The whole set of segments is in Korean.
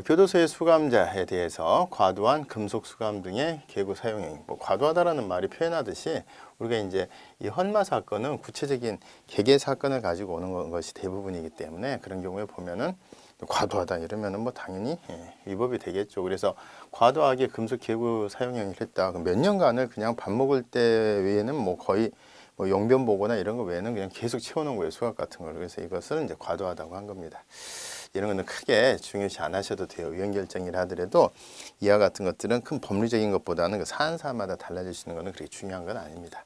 교도소의 수감자에 대해서 과도한 금속 수감 등의 개구 사용행, 뭐 과도하다라는 말이 표현하듯이 우리가 이제 이 헌마 사건은 구체적인 개개 사건을 가지고 오는 것이 대부분이기 때문에 그런 경우에 보면은 과도하다 이러면은 뭐 당연히 위법이 되겠죠. 그래서 과도하게 금속 개구 사용행위를 했다. 그럼 몇 년간을 그냥 밥 먹을 때 외에는 뭐 거의 뭐 용변 보거나 이런 거 외에는 그냥 계속 채워놓은 거예요. 수갑 같은 걸. 그래서 이것은 이제 과도하다고 한 겁니다. 이런 거는 크게 중요시 안 하셔도 돼요. 의원결정이라 하더라도 이와 같은 것들은 큰 법리적인 것보다는 그 사안사마다 달라질 수 있는 거는 그렇게 중요한 건 아닙니다.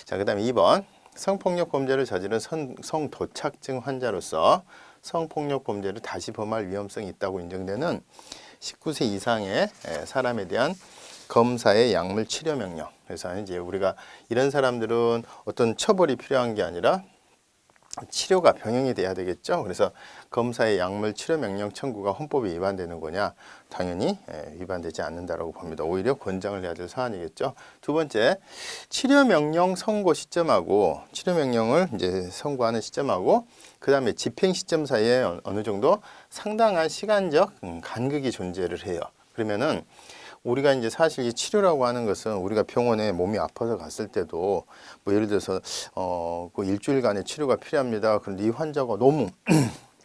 자, 그 다음에 2번 성폭력 범죄를 저지른 성도착증 환자로서 성폭력 범죄를 다시 범할 위험성이 있다고 인정되는 19세 이상의 사람에 대한 검사의 약물 치료 명령. 그래서 이제 우리가 이런 사람들은 어떤 처벌이 필요한 게 아니라 치료가 병행이 돼야 되겠죠. 그래서 검사의 약물 치료 명령 청구가 헌법에 위반되는 거냐? 당연히 위반되지 않는다라고 봅니다. 오히려 권장을 해야 될 사안이겠죠. 두 번째, 치료 명령 선고 시점하고 치료 명령을 이제 선고하는 시점하고 그 다음에 집행 시점 사이에 어느 정도 상당한 시간적 간극이 존재를 해요. 그러면은 우리가 이제 사실 이 치료라고 하는 것은 우리가 병원에 몸이 아파서 갔을 때도 뭐 예를 들어서 그 일주일간의 치료가 필요합니다. 그런데 이 환자가 너무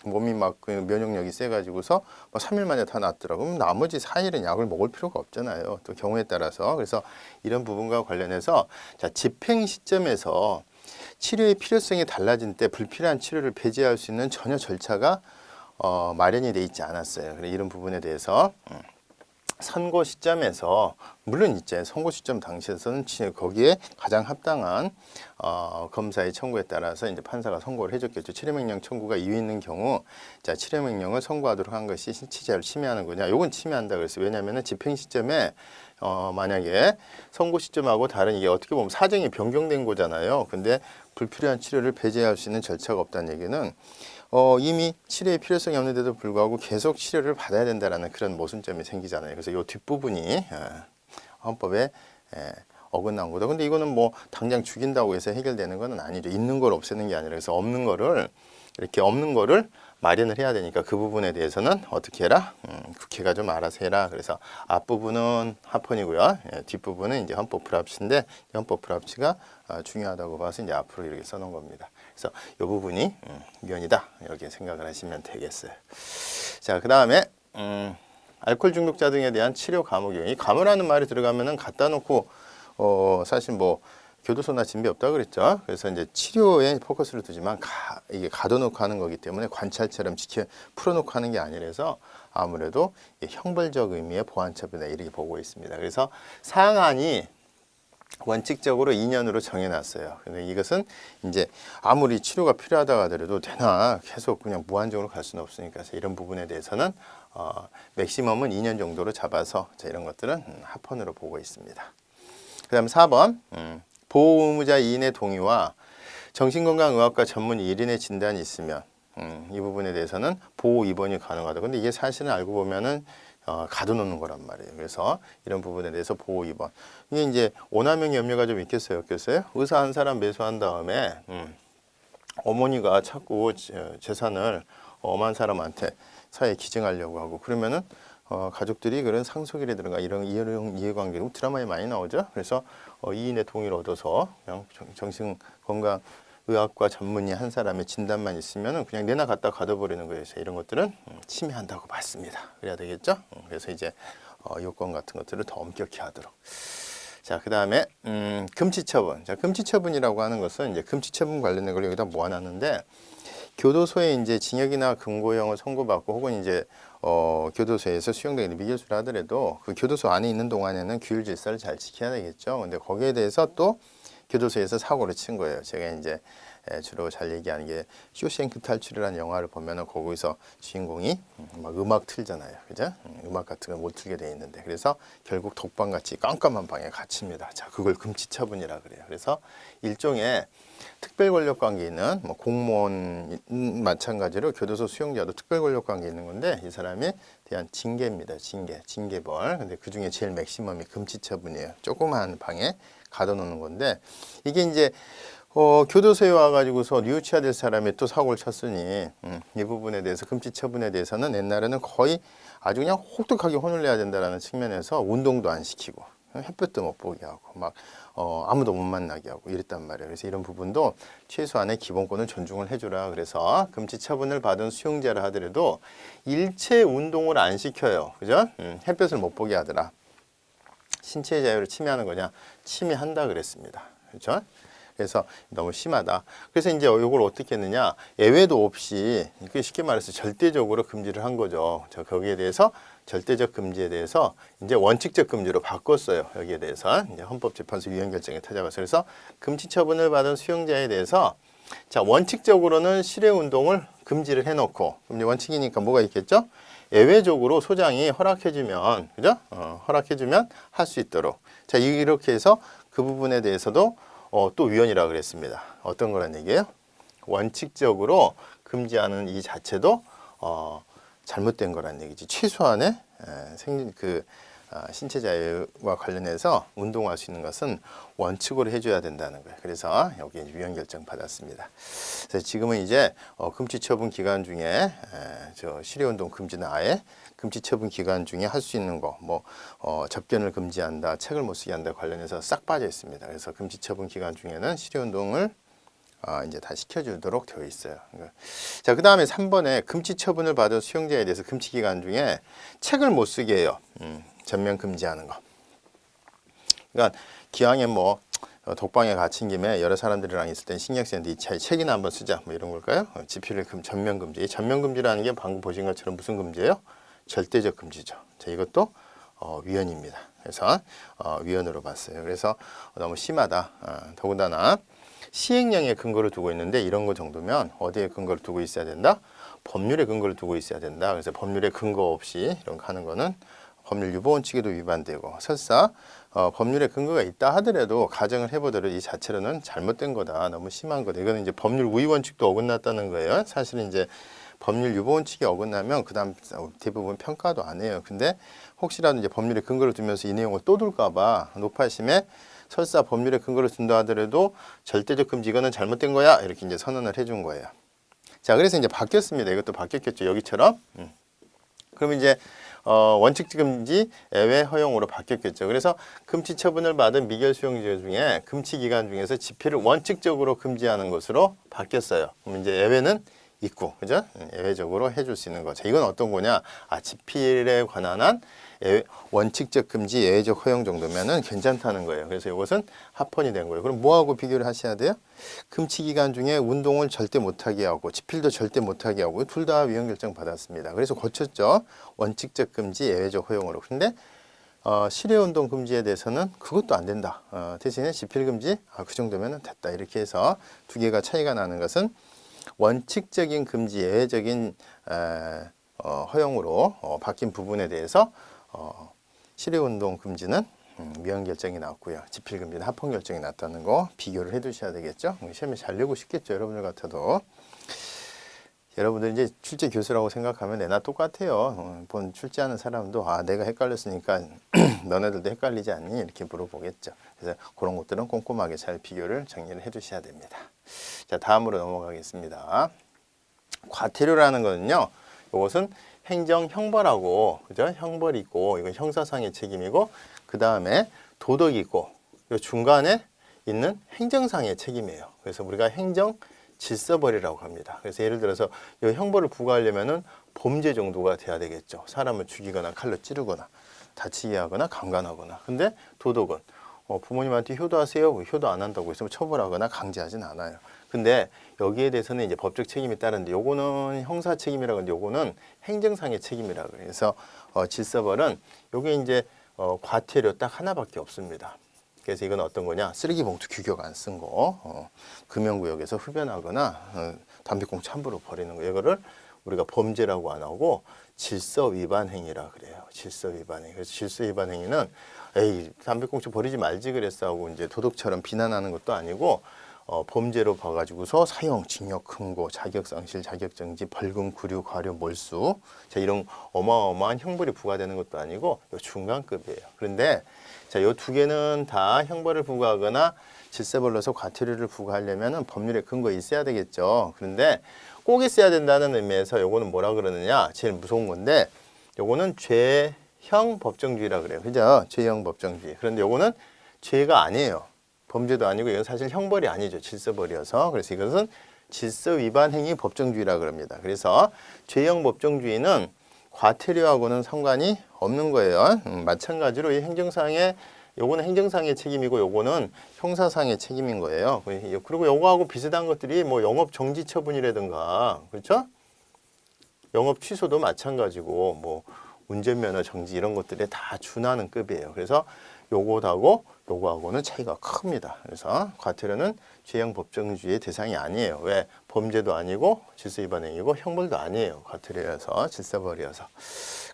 몸이 막 그 면역력이 세가지고서 뭐 3일 만에 다 낫더라고. 그럼 나머지 4일은 약을 먹을 필요가 없잖아요. 또 경우에 따라서. 그래서 이런 부분과 관련해서 자, 집행 시점에서 치료의 필요성이 달라진 때 불필요한 치료를 배제할 수 있는 전혀 절차가 마련이 돼 있지 않았어요. 그래서 이런 부분에 대해서 선고 시점에서 물론 이제 선고 시점 당시에서는 거기에 가장 합당한 검사의 청구에 따라서 이제 판사가 선고를 해줬겠죠. 치료명령 청구가 이유 있는 경우, 자 치료명령을 선고하도록 한 것이 신치자를 침해하는 거냐? 요건 침해한다 그랬어요. 왜냐하면은 집행 시점에 만약에 선고 시점하고 다른 이게 어떻게 보면 사정이 변경된 거잖아요. 근데 불필요한 치료를 배제할 수 있는 절차가 없다는 얘기는 이미 치료의 필요성이 없는데도 불구하고 계속 치료를 받아야 된다라는 그런 모순점이 생기잖아요. 그래서 이 뒷부분이 헌법에 어긋난 거다. 근데 이거는 뭐 당장 죽인다고 해서 해결되는 건 아니죠. 있는 걸 없애는 게 아니라 그래서 없는 거를 이렇게 없는 거를 마련을 해야 되니까 그 부분에 대해서는 어떻게 해라? 국회가 좀 알아서 해라. 그래서 앞부분은 합헌이고요. 뒷부분은 이제 헌법 불합치인데 헌법 불합치가 중요하다고 봐서 이제 앞으로 이렇게 써놓은 겁니다. 그래서 이 부분이 위헌이다 이렇게 생각을 하시면 되겠어요. 자, 그 다음에 알코올 중독자 등에 대한 치료 감옥이요. 이 감호라는 말이 들어가면은 갖다 놓고 사실 뭐 교도소나 진배 없다 그랬죠. 그래서 이제 치료에 포커스를 두지만 이게 가둬놓고 하는 거기 때문에 관찰처럼 풀어놓고 하는 게 아니라서 아무래도 형벌적 의미의 보완처분이다 이렇게 보고 있습니다. 그래서 상한이 원칙적으로 2년으로 정해놨어요. 근데 이것은 이제 아무리 치료가 필요하다고 하더라도 되나 계속 그냥 무한정으로 갈 수는 없으니까 이런 부분에 대해서는 맥시멈은 2년 정도로 잡아서 이런 것들은 합헌으로 보고 있습니다. 그 다음 4번 보호 의무자 2인의 동의와 정신건강의학과 전문 1인의 진단이 있으면 이 부분에 대해서는 보호 입원이 가능하다. 근데 이게 사실은 알고 보면은 가둬놓는 거란 말이에요. 그래서 이런 부분에 대해서 보호 입원. 이게 이제 오남용 염려가 좀 있겠어요, 없겠어요? 의사 한 사람 매수한 다음에 어머니가 자꾸 재산을 엄한 사람한테 사회에 기증하려고 하고 그러면은 가족들이 그런 상속이라든가 이런 이해관계로 드라마에 많이 나오죠. 그래서 이인의 동의를 얻어서 그냥 정신건강의학과 전문의 한 사람의 진단만 있으면 그냥 내나 갖다 가둬버리는 거예요. 이런 것들은 침해한다고 봤습니다. 그래야 되겠죠. 그래서 이제 요건 같은 것들을 더 엄격히 하도록. 자, 그 다음에 금지처분. 자, 금지처분이라고 하는 것은 이제 금지처분 관련된 걸 여기다 모아놨는데 교도소에 이제 징역이나 금고형을 선고받고 혹은 이제 교도소에서 수용되는 미결수를 하더라도 그 교도소 안에 있는 동안에는 규율 질서를 잘 지켜야 되겠죠. 근데 거기에 대해서 또 교도소에서 사고를 친 거예요. 제가 이제 주로 잘 얘기하는 게 쇼생크 탈출이라는 영화를 보면은 거기서 주인공이 막 음악 틀잖아요. 그죠? 음악 같은 걸 못 틀게 돼 있는데 그래서 결국 독방같이 깜깜한 방에 갇힙니다. 자, 그걸 금지처분이라 그래요. 그래서 일종의 특별 권력 관계 있는 뭐 공무원 마찬가지로 교도소 수용자도 특별 권력 관계 있는 건데 이 사람에 대한 징계입니다. 징계벌. 근데 그 중에 제일 맥시멈이 금지처분이에요. 조그마한 방에 가둬놓는 건데 이게 이제 교도소에 와가지고서 뉘우쳐야 될 사람이 또 사고를 쳤으니 이 부분에 대해서 금지 처분에 대해서는 옛날에는 거의 아주 그냥 혹독하게 혼을 내야 된다라는 측면에서 운동도 안 시키고 햇볕도 못 보게 하고 막 아무도 못 만나게 하고 이랬단 말이에요. 그래서 이런 부분도 최소한의 기본권을 존중을 해주라. 그래서 금지 처분을 받은 수용자라 하더라도 일체 운동을 안 시켜요. 그죠? 햇볕을 못 보게 하더라. 신체의 자유를 침해하는 거냐? 침해한다 그랬습니다. 그렇죠? 그래서 너무 심하다. 그래서 이제 이걸 어떻게 했느냐? 예외도 없이 쉽게 말해서 절대적으로 금지를 한 거죠. 거기에 대해서 절대적 금지에 대해서 이제 원칙적 금지로 바꿨어요. 여기에 대해서 이제 헌법재판소 위헌 결정에 찾아가서 그래서 금지 처분을 받은 수용자에 대해서 자 원칙적으로는 실외 운동을 금지를 해놓고 그럼 원칙이니까 뭐가 있겠죠? 예외적으로 소장이 허락해주면 그죠? 허락해주면 할 수 있도록 자 이렇게 해서 그 부분에 대해서도 또 위헌이라고 그랬습니다. 어떤 거란 얘기예요? 원칙적으로 금지하는 이 자체도 잘못된 거란 얘기지. 최소한의 신체 자유와 관련해서 운동할 수 있는 것은 원칙으로 해줘야 된다는 거예요. 그래서 여기 위헌 결정 받았습니다. 그래서 지금은 이제 금지 처분 기간 중에 실외 운동 금지는 아예 금지 처분 기간 중에 할 수 있는 거, 접견을 금지한다, 책을 못 쓰게 한다 관련해서 싹 빠져 있습니다. 그래서 금지 처분 기간 중에는 실외 운동을 이제 다 시켜주도록 되어 있어요. 자, 그 다음에 3번에 금지 처분을 받은 수용자에 대해서 금지 기간 중에 책을 못 쓰게 해요. 전면 금지하는 거. 그러니까 기왕에 독방에 갇힌 김에 여러 사람들이랑 있을 땐 신경 쓰는데 이 책이나 한번 쓰자 이런 걸까요? 집필을 전면 금지. 전면 금지라는 게 방금 보신 것처럼 무슨 금지예요? 절대적 금지죠. 자, 이것도 위헌입니다. 그래서 위헌으로 봤어요. 그래서 너무 심하다. 더군다나 시행령에 근거를 두고 있는데 이런 거 정도면 어디에 근거를 두고 있어야 된다? 법률에 근거를 두고 있어야 된다. 그래서 법률에 근거 없이 이런 거 하는 거는 법률 유보 원칙에도 위반되고 설사 법률에 근거가 있다 하더라도 가정을 해보더라도 이 자체로는 잘못된 거다. 너무 심한 거다. 이거는 이제 법률 우위 원칙도 어긋났다는 거예요. 사실은 이제 법률 유보 원칙이 어긋나면 그다음 대부분 평가도 안 해요. 근데 혹시라도 이제 법률에 근거를 두면서 이 내용을 또 둘까봐 높아심에 설사 법률에 근거를 둔다 하더라도 절대적 금지 이거는 잘못된 거야 이렇게 이제 선언을 해준 거예요. 자, 그래서 이제 바뀌었습니다. 이것도 바뀌었겠죠. 여기처럼. 그럼 이제 원칙 금지 예외 허용으로 바뀌었겠죠. 그래서 금지 처분을 받은 미결 수용자 중에 금지 기간 중에서 집필을 원칙적으로 금지하는 것으로 바뀌었어요. 그럼 이제 예외는 있고, 그죠? 예외적으로 해줄 수 있는 거. 자, 이건 어떤 거냐? 집필에 관한 한 원칙적 금지, 예외적 허용 정도면은 괜찮다는 거예요. 그래서 이것은 합헌이 된 거예요. 그럼 뭐하고 비교를 하셔야 돼요? 금지 기간 중에 운동을 절대 못하게 하고, 집필도 절대 못하게 하고, 둘 다 위헌 결정 받았습니다. 그래서 고쳤죠. 원칙적 금지, 예외적 허용으로. 근데 실외 운동 금지에 대해서는 그것도 안 된다. 대신에 집필 금지, 그 정도면은 됐다. 이렇게 해서 두 개가 차이가 나는 것은 원칙적인 금지, 예외적인 허용으로 바뀐 부분에 대해서 실외운동 금지는 위헌 결정이 나왔고요. 집필 금지는 합헌 결정이 났다는 거 비교를 해두셔야 되겠죠. 시험에 잘 내고 싶겠죠. 여러분들 같아도. 여러분들 이제 출제 교수라고 생각하면 내나 똑같아요. 본 출제하는 사람도 내가 헷갈렸으니까 너네들도 헷갈리지 않니? 이렇게 물어보겠죠. 그래서 그런 것들은 꼼꼼하게 잘 비교를 정리를 해두셔야 됩니다. 자, 다음으로 넘어가겠습니다. 과태료라는 거는요. 이것은 행정 형벌하고 그죠? 형벌이 있고 이건 형사상의 책임이고 그 다음에 도덕이 있고 이 중간에 있는 행정상의 책임이에요. 그래서 우리가 행정 질서벌이라고 합니다. 그래서 예를 들어서 이 형벌을 부과하려면은 범죄 정도가 돼야 되겠죠. 사람을 죽이거나 칼로 찌르거나 다치게 하거나 강간하거나. 근데 도덕은 부모님한테 효도하세요. 효도 안 한다고 해서 처벌하거나 강제하진 않아요. 근데 여기에 대해서는 이제 법적 책임이 따른데 요거는 형사 책임이라고 하는데 요거는 행정상의 책임이라고 해요. 그래서 질서벌은 요게 이제 과태료 딱 하나밖에 없습니다. 그래서 이건 어떤 거냐? 쓰레기 봉투 규격 안 쓴 거, 금연구역에서 흡연하거나 담배꽁초 함부로 버리는 거. 이거를 우리가 범죄라고 안 하고 질서 위반 행위라 그래요. 질서 위반 행위. 그래서 질서 위반 행위는 에이 담배꽁초 버리지 말지 그랬어 하고 이제 도덕처럼 비난하는 것도 아니고 범죄로 봐가지고서 사형, 징역, 금고, 자격상실, 자격정지, 벌금, 구류, 과료, 몰수 자 이런 어마어마한 형벌이 부과되는 것도 아니고 요 중간급이에요. 그런데 자 요 두 개는 다 형벌을 부과하거나 질서벌려서 과태료를 부과하려면은 법률에 근거 있어야 되겠죠. 그런데 꼭 있어야 된다는 의미에서 요거는 뭐라 그러느냐? 제일 무서운 건데 요거는 죄형 법정주의라 그래요. 그죠? 죄형 법정주의. 그런데 요거는 죄가 아니에요. 범죄도 아니고 이건 사실 형벌이 아니죠. 질서벌이어서. 그래서 이것은 질서 위반 행위 법정주의라 그럽니다. 그래서 죄형 법정주의는 과태료하고는 상관이 없는 거예요. 마찬가지로 이 행정상의 요거는 행정상의 책임이고 요거는 형사상의 책임인 거예요. 그리고 요거하고 비슷한 것들이 뭐 영업 정지 처분이라든가 그렇죠? 영업 취소도 마찬가지고 뭐 운전면허 정지 이런 것들에 다 준하는 급이에요. 그래서 요거하고는 차이가 큽니다. 그래서 과태료는 죄형 법정주의의 대상이 아니에요. 왜? 범죄도 아니고 질서위반 행위고 형벌도 아니에요. 과태료여서 질서벌이어서.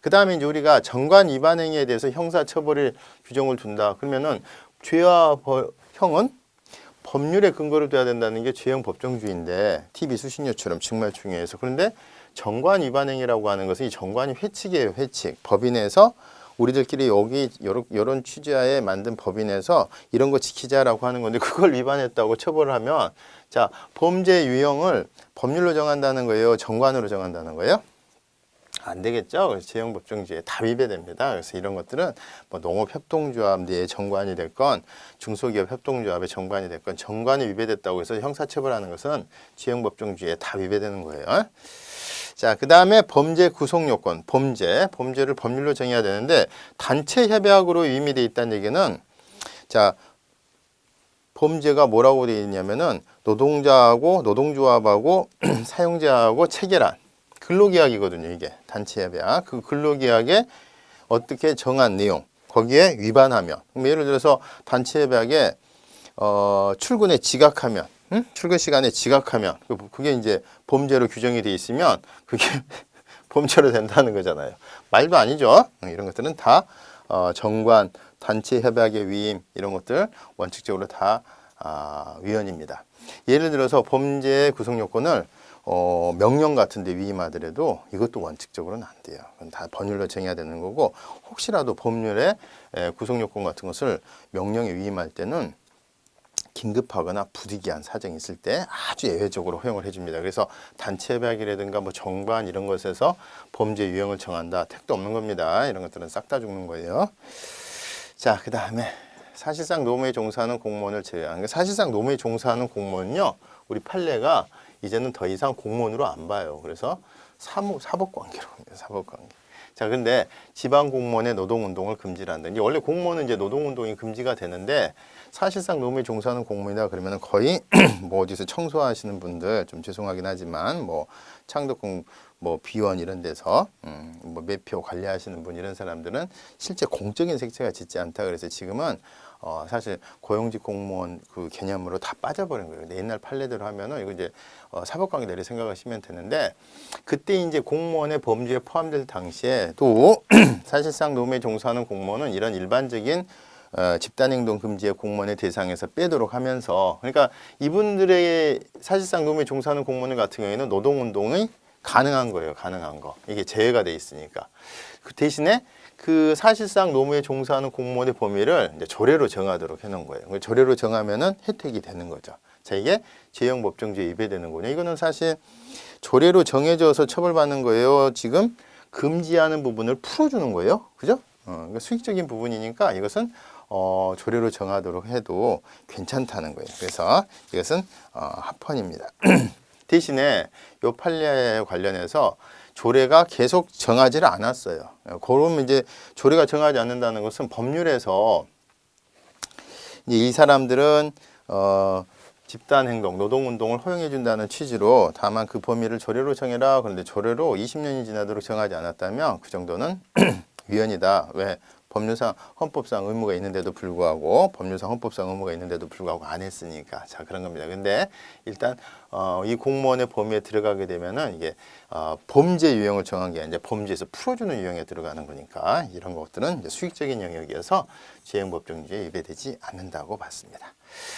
그 다음에 이제 우리가 정관 위반 행위에 대해서 형사처벌을 규정을 둔다. 그러면은 죄와 형은 법률에 근거를 둬야 된다는 게 죄형 법정주의인데 TV 수신료처럼 정말 중요해서. 그런데 정관 위반 행위라고 하는 것은 이 정관이 회칙이에요. 회칙. 법인에서 우리들끼리 여기 이런 취지하에 만든 법인에서 이런 거 지키자라고 하는 건데 그걸 위반했다고 처벌을 하면 자 범죄 유형을 법률로 정한다는 거예요? 정관으로 정한다는 거예요? 안 되겠죠. 그래서 죄형 법정주의에 다 위배됩니다. 그래서 이런 것들은 뭐 농업협동조합 내의 정관이 됐건 중소기업 협동조합의 정관이 됐건 정관이 위배됐다고 해서 형사처벌하는 것은 죄형 법정주의에 다 위배되는 거예요. 자, 그 다음에 범죄 구속 요건, 범죄를 법률로 정해야 되는데 단체 협약으로 위임이 돼 있다는 얘기는 자, 범죄가 뭐라고 되어 있냐면은 노동자하고 노동조합하고 사용자하고 체결한 근로계약이거든요. 이게 단체 협약. 그 근로계약에 어떻게 정한 내용 거기에 위반하면 예를 들어서 단체 협약에 출근에 지각하면 출근 시간에 지각하면 그게 이제 범죄로 규정이 돼 있으면 그게 범죄로 된다는 거잖아요. 말도 아니죠. 이런 것들은 다 정관, 단체 협약의 위임 이런 것들 원칙적으로 다 위헌입니다. 예를 들어서 범죄 구성 요건을 명령 같은 데 위임하더라도 이것도 원칙적으로는 안 돼요. 그건 다 법률로 정해야 되는 거고 혹시라도 법률에 구성 요건 같은 것을 명령에 위임할 때는 긴급하거나 부득이한 사정이 있을 때 아주 예외적으로 허용을 해줍니다. 그래서 단체 협약이라든가 뭐 정관 이런 것에서 범죄 유형을 정한다. 택도 없는 겁니다. 이런 것들은 싹 다 죽는 거예요. 자, 그 다음에 사실상 노무에 종사하는 공무원을 제외한 사실상 노무에 종사하는 공무원은요. 우리 판례가 이제는 더 이상 공무원으로 안 봐요. 그래서 사법관계로 봅니다. 사법관계. 자, 근데 지방 공무원의 노동운동을 금지를 한다. 이제 원래 공무원은 이제 노동운동이 금지가 되는데 사실상 노무에 종사하는 공무원이다 그러면 거의 뭐 어디서 청소하시는 분들 좀 죄송하긴 하지만 뭐 창덕궁 뭐 비원 이런 데서 뭐 매표 관리하시는 분 이런 사람들은 실제 공적인 색채가 짙지 않다. 그래서 지금은 사실 고용직 공무원 그 개념으로 다 빠져버린 거예요. 근데 옛날 판례대로 하면은 이거 이제 사법관계 내리 생각하시면 되는데 그때 이제 공무원의 범죄에 포함될 당시에 또 사실상 노무에 종사하는 공무원은 이런 일반적인 집단행동 금지의 공무원의 대상에서 빼도록 하면서 그러니까 이분들의 사실상 노무에 종사하는 공무원 같은 경우에는 노동운동이 가능한 거예요. 가능한 거. 이게 제외가 돼 있으니까. 그 대신에 그 사실상 노무에 종사하는 공무원의 범위를 이제 조례로 정하도록 해놓은 거예요. 조례로 정하면은 혜택이 되는 거죠. 자, 이게 죄형 법정주의에 위배되는 거냐. 이거는 사실 조례로 정해져서 처벌받는 거예요. 지금 금지하는 부분을 풀어주는 거예요. 그죠? 그러니까 수익적인 부분이니까 이것은 조례로 정하도록 해도 괜찮다는 거예요. 그래서 이것은 합헌입니다. 대신에 요 판례에 관련해서 조례가 계속 정하지를 않았어요. 그러면 이제 조례가 정하지 않는다는 것은 법률에서 이제 이 사람들은 집단행동, 노동운동을 허용해 준다는 취지로 다만 그 범위를 조례로 정해라. 그런데 조례로 20년이 지나도록 정하지 않았다면 그 정도는 위헌이다. 왜? 법률상 헌법상 의무가 있는데도 불구하고 법률상 헌법상 의무가 있는데도 불구하고 안 했으니까 자 그런 겁니다. 근데 일단 이 공무원의 범위에 들어가게 되면은 이게 범죄 유형을 정한 게 아니라 범죄에서 풀어주는 유형에 들어가는 거니까 이런 것들은 이제 수익적인 영역이어서 죄형 법정주의에 위배되지 않는다고 봤습니다.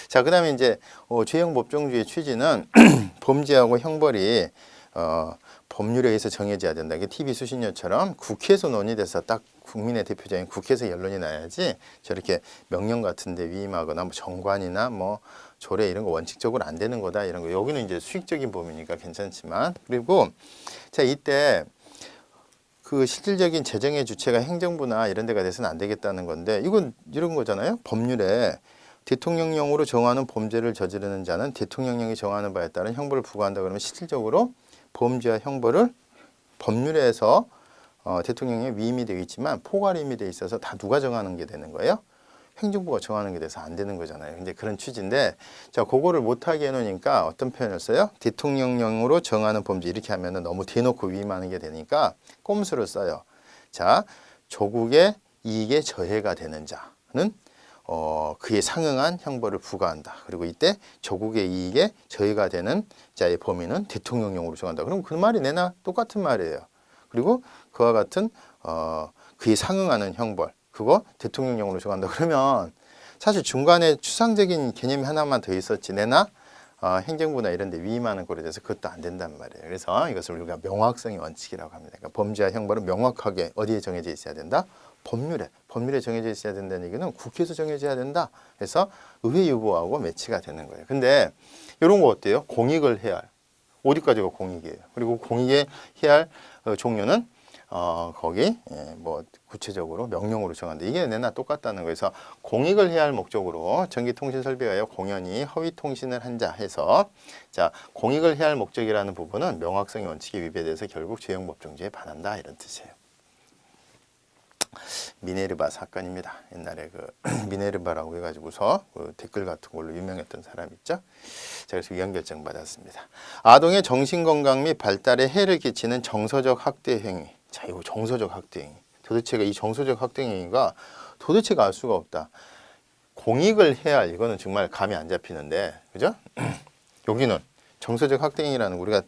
자 그다음에 이제 죄형 법정주의의 취지는 범죄하고 형벌이 법률에 의해서 정해져야 된다. 이게 TV 수신료처럼 국회에서 논의돼서 딱 국민의 대표자인 국회에서 결론이 나야지 저렇게 명령 같은데 위임하거나 뭐 정관이나 뭐 조례 이런 거 원칙적으로 안 되는 거다 이런 거. 여기는 이제 수익적인 범위니까 괜찮지만 그리고 자 이때 그 실질적인 재정의 주체가 행정부나 이런 데가 돼서는 안 되겠다는 건데 이건 이런 거잖아요. 법률에 대통령령으로 정하는 범죄를 저지르는 자는 대통령령이 정하는 바에 따른 형벌을 부과한다 그러면 실질적으로 범죄와 형벌을 법률에서 대통령령에 위임이 되어 있지만 포괄임이 되어 있어서 다 누가 정하는 게 되는 거예요? 행정부가 정하는 게 돼서 안 되는 거잖아요. 이제 그런 취지인데 자 그거를 못하게 해놓으니까 어떤 표현을 써요? 대통령령으로 정하는 범죄 이렇게 하면은 너무 대놓고 위임하는 게 되니까 꼼수를 써요. 자 조국의 이익에 저해가 되는 자는 그에 상응한 형벌을 부과한다. 그리고 이때 조국의 이익에 저해가 되는 자의 범위는 대통령령으로 정한다. 그럼 그 말이 내나 똑같은 말이에요. 그리고 그와 같은 그에 상응하는 형벌 그거 대통령령으로 정한다. 그러면 사실 중간에 추상적인 개념이 하나만 더 있었지 내나 행정부나 이런 데 위임하는 꼴에 대해서 그것도 안 된단 말이에요. 그래서 이것을 우리가 명확성의 원칙이라고 합니다. 그러니까 범죄와 형벌은 명확하게 어디에 정해져 있어야 된다? 법률에 정해져 있어야 된다는 얘기는 국회에서 정해져야 된다. 그래서 의회 유보하고 매치가 되는 거예요. 근데 이런 거 어때요? 공익을 해야 할. 어디까지가 공익이에요? 그리고 공익에 해야 할 종류는 거기 뭐 구체적으로 명령으로 정한다. 이게 내나 똑같다는 거에서 공익을 해야 할 목적으로 전기통신설비하여 공연히 허위통신을 한 자 해서 자 공익을 해야 할 목적이라는 부분은 명확성의 원칙에 위배돼서 결국 죄형법정죄에 반한다 이런 뜻이에요. 미네르바 사건입니다. 옛날에 그 미네르바라고 해가지고서 그 댓글 같은 걸로 유명했던 사람 있죠. 자, 그래서 위헌 결정 받았습니다. 아동의 정신건강 및 발달에 해를 끼치는 정서적 학대 행위. 자, 이거 정서적 학대 행위. 도대체가 이 정서적 학대 행위가 도대체가 알 수가 없다. 공익을 해야 할 이거는 정말 감이 안 잡히는데, 그죠? 여기는 정서적 학대 행위라는 우리가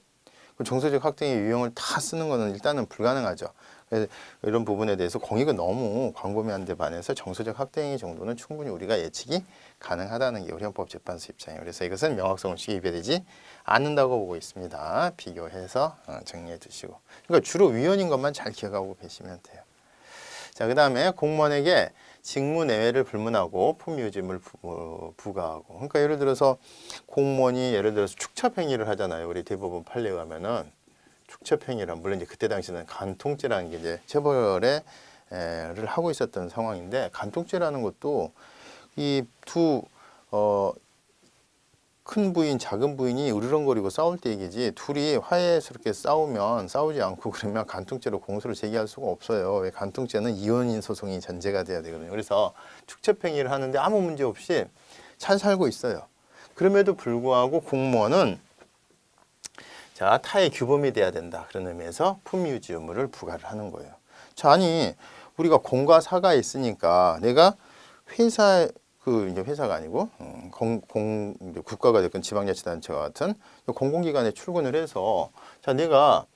그 정서적 학대 행위 유형을 다 쓰는 거는 일단은 불가능하죠. 그래서 이런 부분에 대해서 공익은 너무 광범위한데 반해서 정서적 학대 행위 정도는 충분히 우리가 예측이 가능하다는 게 우리 헌법재판소 입장이에요. 그래서 이것은 명확성 원칙에 위배되지 않는다고 보고 있습니다. 비교해서 정리해 두시고. 그러니까 주로 위헌인 것만 잘 기억하고 계시면 돼요. 자, 그 다음에 공무원에게 직무 내외를 불문하고 품위유지임을 부과하고. 그러니까 예를 들어서 공무원이 예를 들어서 축첩행위를 하잖아요. 우리 대법원 판례에 가면은 축첩행위란 물론 이제 그때 당시는 간통죄라는 게 이제 처벌을 하고 있었던 상황인데 간통죄라는 것도 이 두 큰 부인, 작은 부인이 으르렁거리고 싸울 때 얘기지 둘이 화해스럽게 싸우지 않고 그러면 간통죄로 공소를 제기할 수가 없어요. 왜 간통죄는 이혼인 소송이 전제가 돼야 되거든요. 그래서 축첩행위를 하는데 아무 문제 없이 잘 살고 있어요. 그럼에도 불구하고 공무원은 자, 타의 규범이 돼야 된다. 그런 의미에서 품위유지 의무를 부과를 하는 거예요. 자, 아니 우리가 공과 사가 있으니까 내가 회사 이제 회사가 아니고 국가가 됐건 지방자치단체와 같은 공공기관에 출근을 해서 자 내가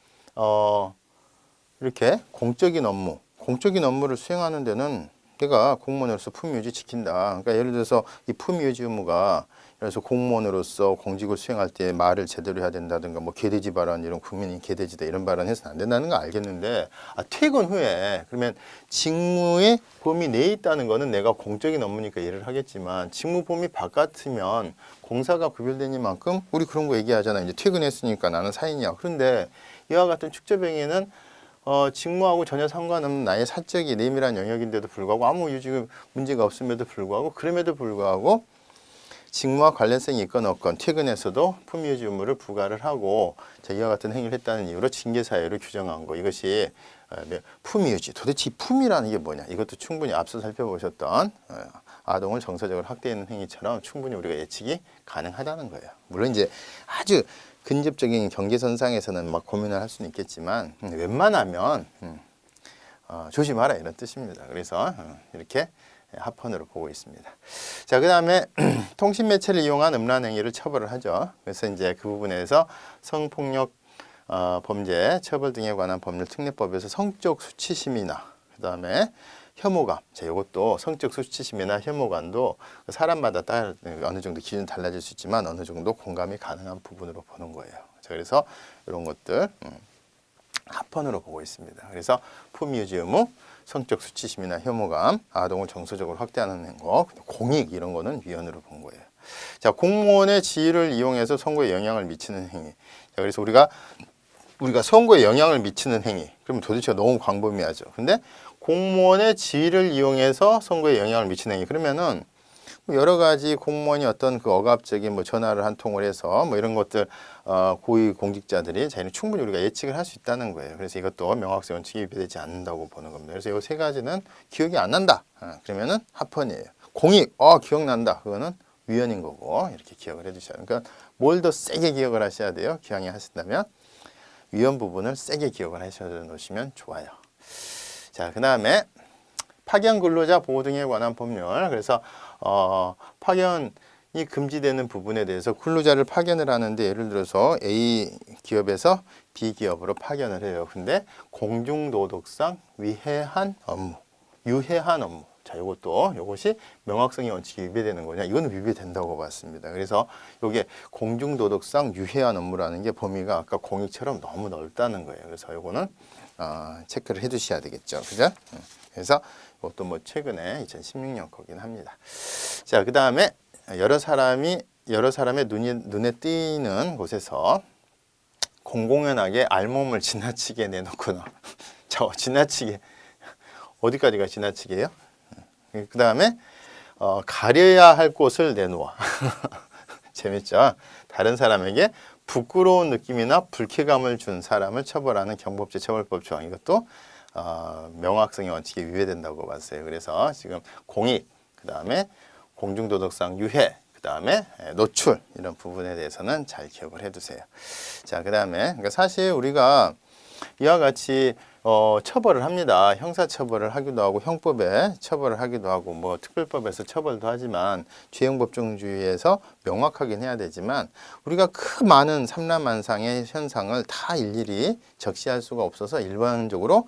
이렇게 공적인 업무를 수행하는 데는 내가 공무원으로서 품위유지 지킨다. 그러니까 예를 들어서 이 품위유지 의무가 그래서 공무원으로서 공직을 수행할 때 말을 제대로 해야 된다든가 뭐 개돼지 발언 이런 국민이 개돼지다 이런 발언 해서는 안 된다는 거 알겠는데 퇴근 후에 그러면 직무의 범위 내에 있다는 거는 내가 공적인 업무니까 이해를 하겠지만 직무 범위 바깥이면 공사가 구별되니만큼 우리 그런 거 얘기하잖아요. 이제 퇴근했으니까 나는 사인이야. 그런데 이와 같은 축제병에는 직무하고 전혀 상관없는 나의 사적인 내밀한 영역인데도 불구하고 아무 유지 문제가 없음에도 불구하고 직무와 관련성이 있건 없건 퇴근에서도 품위유지 의무를 부과를 하고 자, 이와 같은 행위를 했다는 이유로 징계 사유를 규정한 거. 이것이 품위유지. 도대체 이 품이라는 게 뭐냐. 이것도 충분히 앞서 살펴보셨던 아동을 정서적으로 학대하는 행위처럼 충분히 우리가 예측이 가능하다는 거예요. 물론 이제 아주 근접적인 경계선상에서는 막 고민을 할 수는 있겠지만 웬만하면 조심하라 이런 뜻입니다. 그래서 이렇게 합헌으로 보고 있습니다. 자, 그 다음에 통신 매체를 이용한 음란 행위를 처벌을 하죠. 그래서 이제 그 부분에서 성폭력 범죄 처벌 등에 관한 법률 특례법에서 성적 수치심이나 그 다음에 혐오감. 자, 이것도 성적 수치심이나 혐오감도 사람마다 따라 어느 정도 기준 달라질 수 있지만 어느 정도 공감이 가능한 부분으로 보는 거예요. 자, 그래서 이런 것들 합헌으로 보고 있습니다. 그래서 품위유지 의무, 성적 수치심이나 혐오감, 아동을 정서적으로 확대하는 거, 공익 이런 거는 위헌으로 본 거예요. 자, 공무원의 지위를 이용해서 선거에 영향을 미치는 행위. 자, 그래서 우리가 선거에 영향을 미치는 행위. 그러면 도대체 너무 광범위하죠. 근데 공무원의 지위를 이용해서 선거에 영향을 미치는 행위. 그러면은 여러 가지 공무원이 어떤 그 억압적인 뭐 전화를 한 통을 해서 뭐 이런 것들 고위 공직자들이 자기는 충분히 우리가 예측을 할 수 있다는 거예요. 그래서 이것도 명확성 원칙이 위배되지 않는다고 보는 겁니다. 그래서 이 세 가지는 기억이 안 난다. 그러면은 합헌이에요. 공익, 기억난다. 그거는 위헌인 거고 이렇게 기억을 해주셔야 돼요. 그러니까 뭘 더 세게 기억을 하셔야 돼요. 기왕에 하신다면 위헌 부분을 세게 기억을 하셔 놓으시면 좋아요. 자, 그 다음에 파견 근로자 보호 등에 관한 법률. 그래서 파견이 금지되는 부분에 대해서 근로자를 파견을 하는데 예를 들어서 A 기업에서 B 기업으로 파견을 해요. 근데 공중도덕상 유해한 업무. 자, 요것이 명확성의 원칙이 위배되는 거냐? 이건 위배된다고 봤습니다. 그래서 이게 공중도덕상 유해한 업무라는 게 범위가 아까 공익처럼 너무 넓다는 거예요. 그래서 요거는 체크를 해 두셔야 되겠죠. 그죠? 그래서 이것도 뭐 최근에 2016년 거긴 합니다. 자, 그 다음에 여러 사람의 눈에 띄는 곳에서 공공연하게 알몸을 지나치게 내놓거나 지나치게 어디까지가 지나치게요? 그 다음에 가려야 할 곳을 내놓아. 재밌죠? 다른 사람에게 부끄러운 느낌이나 불쾌감을 준 사람을 처벌하는 경범죄 처벌법 조항. 이것도 명확성의 원칙이 위배된다고 봤어요. 그래서 지금 공익, 그 다음에 공중도덕상 유해, 그 다음에 노출 이런 부분에 대해서는 잘 기억을 해두세요. 자, 그 다음에 그러니까 사실 우리가 이와 같이 처벌을 합니다. 형사처벌을 하기도 하고 형법에 처벌을 하기도 하고 뭐 특별법에서 처벌도 하지만 죄형법정주의에서 명확하긴 해야 되지만 우리가 그 많은 삼라만상의 현상을 다 일일이 적시할 수가 없어서 일반적으로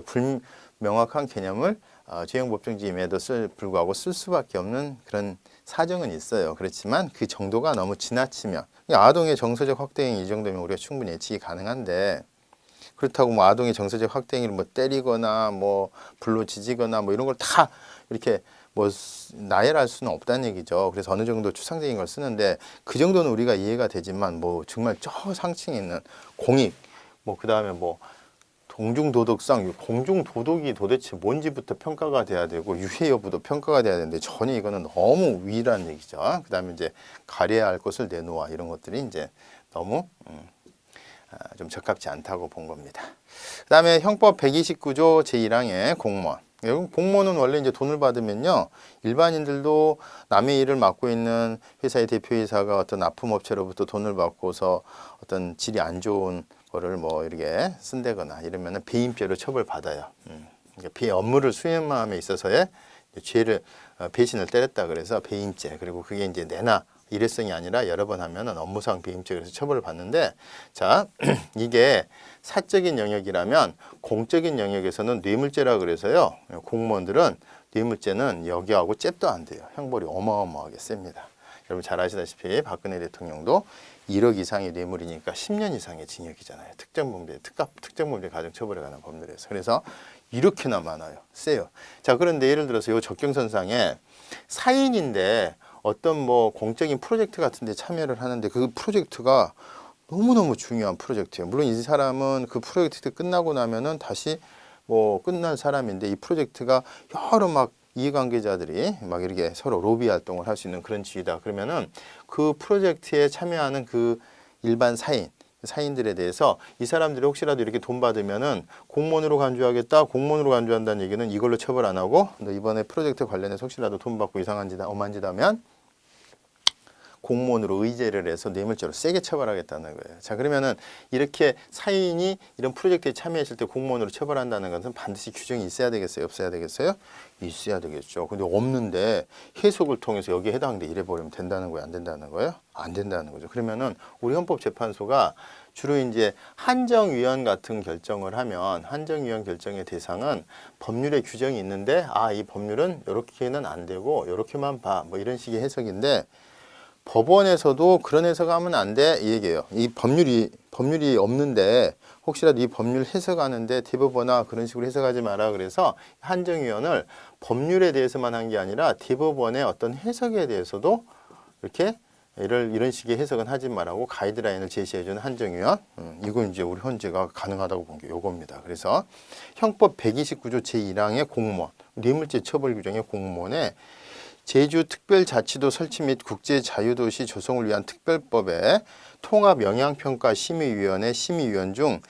불명확한 개념을 죄형법정주의임에도 불구하고 쓸 수밖에 없는 그런 사정은 있어요. 그렇지만 그 정도가 너무 지나치면 아동의 정서적 확대행위 이 정도면 우리가 충분히 예측이 가능한데 그렇다고 뭐 아동의 정서적 확대행위를 뭐 때리거나 뭐 불로 지지거나 뭐 이런 걸 다 이렇게 뭐 나열할 수는 없다는 얘기죠. 그래서 어느 정도 추상적인 걸 쓰는데 그 정도는 우리가 이해가 되지만 뭐 정말 저 상층에 있는 공익 뭐 그다음에 뭐 공중도덕상 공중도덕이 도대체 뭔지부터 평가가 돼야 되고 유해 여부도 평가가 돼야 되는데 전혀 이거는 너무 위라는 얘기죠. 그다음에 이제 가려야 할 것을 내놓아 이런 것들이 이제 너무 좀 적합지 않다고 본 겁니다. 그 다음에 형법 129조 제1항의 공무원. 공무원은 원래 이제 돈을 받으면요, 일반인들도 남의 일을 맡고 있는 회사의 대표이사가 어떤 납품업체로부터 돈을 받고서 어떤 질이 안 좋은 거를 뭐 이렇게 쓴다거나 이러면은 배임죄로 처벌받아요. 그러니까 업무를 수행함에 있어서의 죄를 배신을 때렸다 그래서 배임죄. 그리고 그게 이제 내나 일회성이 아니라 여러 번 하면은 업무상 배임죄 그래서 처벌을 받는데 자 이게 사적인 영역이라면 공적인 영역에서는 뇌물죄라 그래서요 공무원들은 뇌물죄는 여기하고 잽도 안 돼요. 형벌이 어마어마하게 셉니다. 여러분 잘 아시다시피 박근혜 대통령도 1억 이상의 뇌물이니까 10년 이상의 징역이잖아요. 특정범죄 가중처벌에 관한 법률에서. 그래서 이렇게나 많아요. 세요. 자 그런데 예를 들어서 이 적경선상에 사인인데 어떤 뭐 공적인 프로젝트 같은 데 참여를 하는데 그 프로젝트가 너무너무 중요한 프로젝트예요. 물론 이 사람은 그 프로젝트 끝나고 나면은 다시 뭐 끝난 사람인데 이 프로젝트가 여러 막 이해관계자들이 막 이렇게 서로 로비 활동을 할 수 있는 그런 지위다. 그러면은 그 프로젝트에 참여하는 그 일반 사인들에 대해서 이 사람들이 혹시라도 이렇게 돈 받으면은 공무원으로 간주하겠다. 공무원으로 간주한다는 얘기는 이걸로 처벌 안 하고 너 이번에 프로젝트 관련해서 혹시라도 돈 받고 이상한 짓, 엄한 짓 하면 공무원으로 의제를 해서 뇌물죄로 세게 처벌하겠다는 거예요. 자 그러면은 이렇게 사인이 이런 프로젝트에 참여했을 때 공무원으로 처벌한다는 것은 반드시 규정이 있어야 되겠어요? 없어야 되겠어요? 있어야 되겠죠. 근데 없는데 해석을 통해서 여기에 해당돼 이래 버리면 된다는 거예요? 안 된다는 거예요? 안 된다는 거죠. 그러면은 우리 헌법재판소가 주로 이제 한정위원 같은 결정을 하면 한정위원 결정의 대상은 법률에 규정이 있는데 이 법률은 이렇게는 안 되고 이렇게만 봐. 뭐 이런 식의 해석인데 법원에서도 그런 해석하면 안 돼 이 얘기예요. 이 법률이 없는데 혹시라도 이 법률 해석하는데 대법원이나 그런 식으로 해석하지 마라 그래서 한정위원을 법률에 대해서만 한 게 아니라 대법원의 어떤 해석에 대해서도 이렇게 이런 식의 해석은 하지 말라고 가이드라인을 제시해주는 한정위원. 이건 이제 우리 헌재가 가능하다고 본 게 요겁니다. 그래서 형법 129조 제1항의 공무원, 뇌물죄 처벌 규정의 공무원에 제주특별자치도 설치 및 국제자유도시 조성을 위한 특별법에 통합영향평가심의위원회 심의위원 중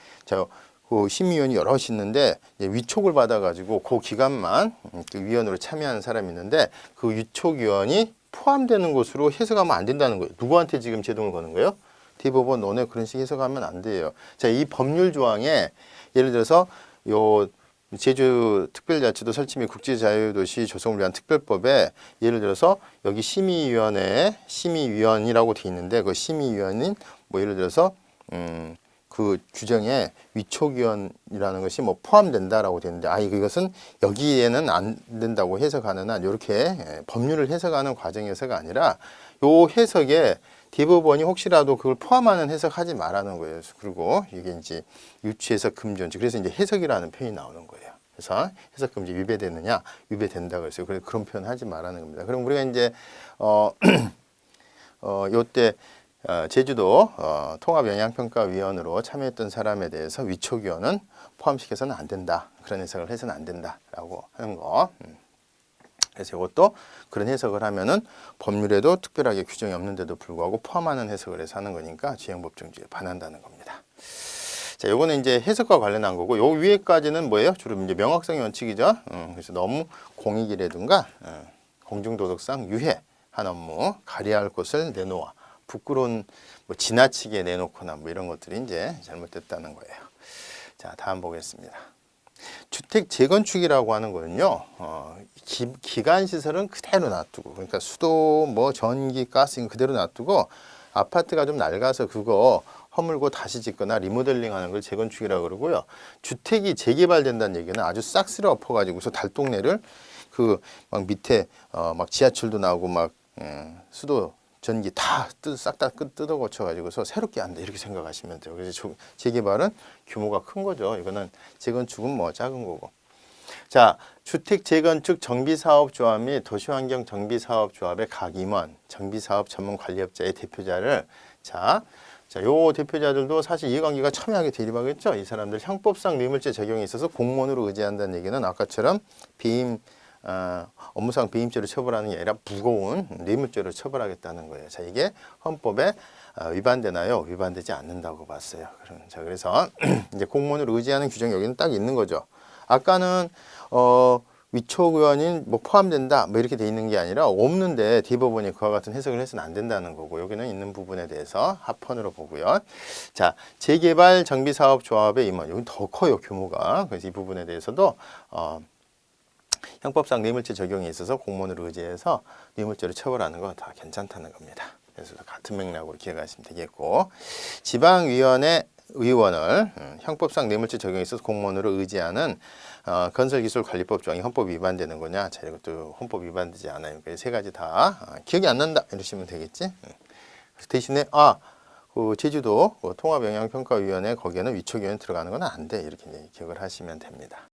그 심의위원이 여럿이 있는데 위촉을 받아가지고 그 기간만 그 위원으로 참여하는 사람이 있는데 그 위촉위원이 포함되는 것으로 해석하면 안 된다는 거예요. 누구한테 지금 제동을 거는 거예요? 대법원 너네 그런 식으로 해석하면 안 돼요. 자, 이 법률 조항에 예를 들어서 요 제주특별자치도 설치 및 국제자유도시 조성을 위한 특별법에 예를 들어서 여기 심의위원회에 심의위원이라고 돼 있는데 그 심의위원인 뭐 예를 들어서 그 규정에 위촉위원이라는 것이 뭐 포함된다라고 되는데 이것은 여기에는 안 된다고 해석하는 한 이렇게 법률을 해석하는 과정에서가 아니라 요 해석에 대법원이 혹시라도 그걸 포함하는 해석하지 말라는 거예요. 그리고 이게 이제 유추해석 금지원칙. 그래서 이제 해석이라는 표현이 나오는 거예요. 그래서 해석 금지 위배되느냐? 위배된다 그랬어요. 그래서 그런 표현 하지 말라는 겁니다. 그럼 우리가 이제 요때 제주도 통합영향평가위원으로 참여했던 사람에 대해서 위촉위원은 포함시켜서는 안 된다. 그런 해석을 해서는 안 된다라고 하는 거. 그래서 이것도 그런 해석을 하면은 법률에도 특별하게 규정이 없는데도 불구하고 포함하는 해석을 해서 하는 거니까 지형법정주의에 반한다는 겁니다. 자, 요거는 이제 해석과 관련한 거고, 요 위에까지는 뭐예요? 주로 이제 명확성의 원칙이죠. 그래서 너무 공익이라든가 공중도덕상 유해한 업무, 가려할 것을 내놓아 부끄러운 뭐 지나치게 내놓거나 뭐 이런 것들이 이제 잘못됐다는 거예요. 자, 다음 보겠습니다. 주택 재건축이라고 하는 거는요, 기간 시설은 그대로 놔두고, 그러니까 수도, 뭐 전기, 가스 그대로 놔두고 아파트가 좀 낡아서 그거 허물고 다시 짓거나 리모델링하는 걸 재건축이라고 그러고요. 주택이 재개발된다는 얘기는 아주 싹쓸이 엎어가지고서 달동네를 그 막 밑에 막 지하철도 나오고 막 수도 전기 다 싹 다 뜯어 고쳐가지고서 새롭게 한다 이렇게 생각하시면 돼요. 그래서 재개발은 규모가 큰 거죠. 이거는 재건축은 뭐 작은 거고. 자, 주택 재건축 정비사업조합 및 도시환경 정비사업조합의 각 임원, 정비사업 전문 관리업자의 대표자를 요 대표자들도 사실 이해관계가 첨예하게 대립하겠죠. 이 사람들 형법상 뇌물죄 적용에 있어서 공무원으로 의제한다는 얘기는 아까처럼 업무상 배임죄로 처벌하는 게 아니라 무거운 뇌물죄로 처벌하겠다는 거예요. 자, 이게 헌법에 위반되나요? 위반되지 않는다고 봤어요. 자, 그래서 이제 공무원으로 의제하는 규정이 여기는 딱 있는 거죠. 아까는 위촉의원인 뭐 포함된다 뭐 이렇게 돼 있는 게 아니라 없는데 대법원이 그와 같은 해석을 해서는 안 된다는 거고, 여기는 있는 부분에 대해서 합헌으로 보고요. 자, 재개발 정비사업조합의 임원, 여기 더 커요 규모가. 그래서 이 부분에 대해서도 형법상 뇌물죄 적용에 있어서 공무원으로 의제해서 뇌물죄로 처벌하는 거 다 괜찮다는 겁니다. 그래서 같은 맥락으로 기억하시면 되겠고, 지방위원회 의원을 형법상 뇌물죄 적용에 있어서 공무원으로 의제하는 건설기술관리법 조항이 헌법 위반되는 거냐? 자, 이것도 헌법 위반되지 않아요. 세 가지 다 기억이 안 난다 이러시면 되겠지. 대신에 그 제주도 통합영향평가위원회 거기에는 위촉위원 들어가는 건 안 돼 이렇게 기억을 하시면 됩니다.